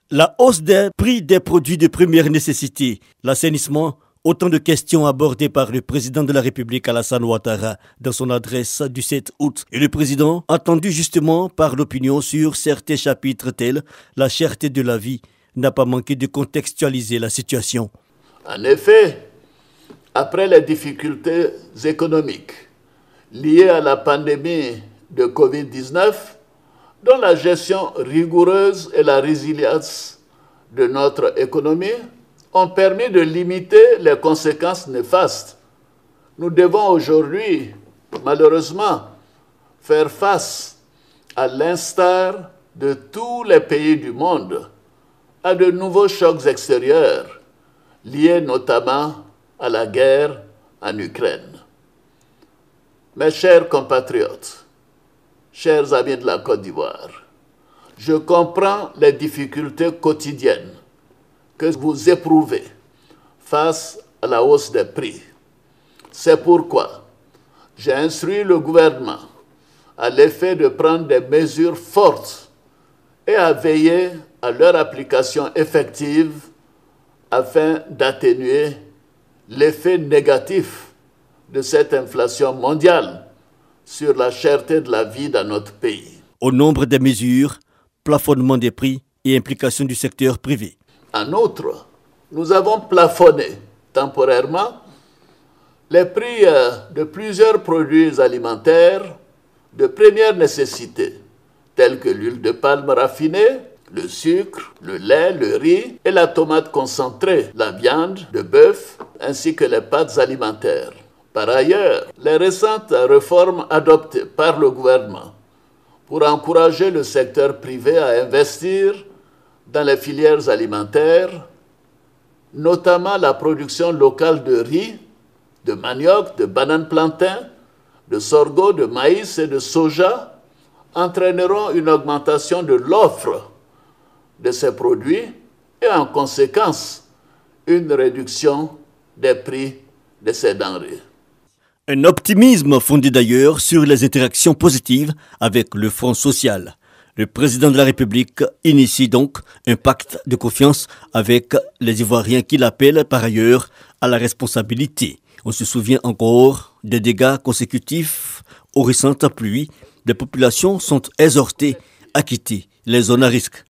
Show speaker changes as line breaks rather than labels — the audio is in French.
La hausse des prix des produits de première nécessité, l'assainissement, autant de questions abordées par le président de la République Alassane Ouattara dans son adresse du 7 août. Et le président, attendu justement par l'opinion sur certains chapitres tels la cherté de la vie, n'a pas manqué de contextualiser la situation.
En effet, après les difficultés économiques liées à la pandémie de Covid-19, dont la gestion rigoureuse et la résilience de notre économie ont permis de limiter les conséquences néfastes. Nous devons aujourd'hui, malheureusement, faire face, à l'instar de tous les pays du monde, à de nouveaux chocs extérieurs, liés notamment à la guerre en Ukraine. Mes chers compatriotes, chers amis de la Côte d'Ivoire, je comprends les difficultés quotidiennes que vous éprouvez face à la hausse des prix. C'est pourquoi j'ai instruit le gouvernement à l'effet de prendre des mesures fortes et à veiller à leur application effective afin d'atténuer l'effet négatif de cette inflation mondiale sur la cherté de la vie dans notre pays.
Au nombre des mesures, plafonnement des prix et implication du secteur privé.
En outre, nous avons plafonné temporairement les prix de plusieurs produits alimentaires de première nécessité, tels que l'huile de palme raffinée, le sucre, le lait, le riz et la tomate concentrée, la viande de bœuf ainsi que les pâtes alimentaires. Par ailleurs, les récentes réformes adoptées par le gouvernement pour encourager le secteur privé à investir dans les filières alimentaires, notamment la production locale de riz, de manioc, de bananes plantain, de sorgho, de maïs et de soja, entraîneront une augmentation de l'offre de ces produits et en conséquence une réduction des prix de ces denrées.
Un optimisme fondé d'ailleurs sur les interactions positives avec le Front social. Le président de la République initie donc un pacte de confiance avec les Ivoiriens qu'il appelle par ailleurs à la responsabilité. On se souvient encore des dégâts consécutifs aux récentes pluies. Les populations sont exhortées à quitter les zones à risque.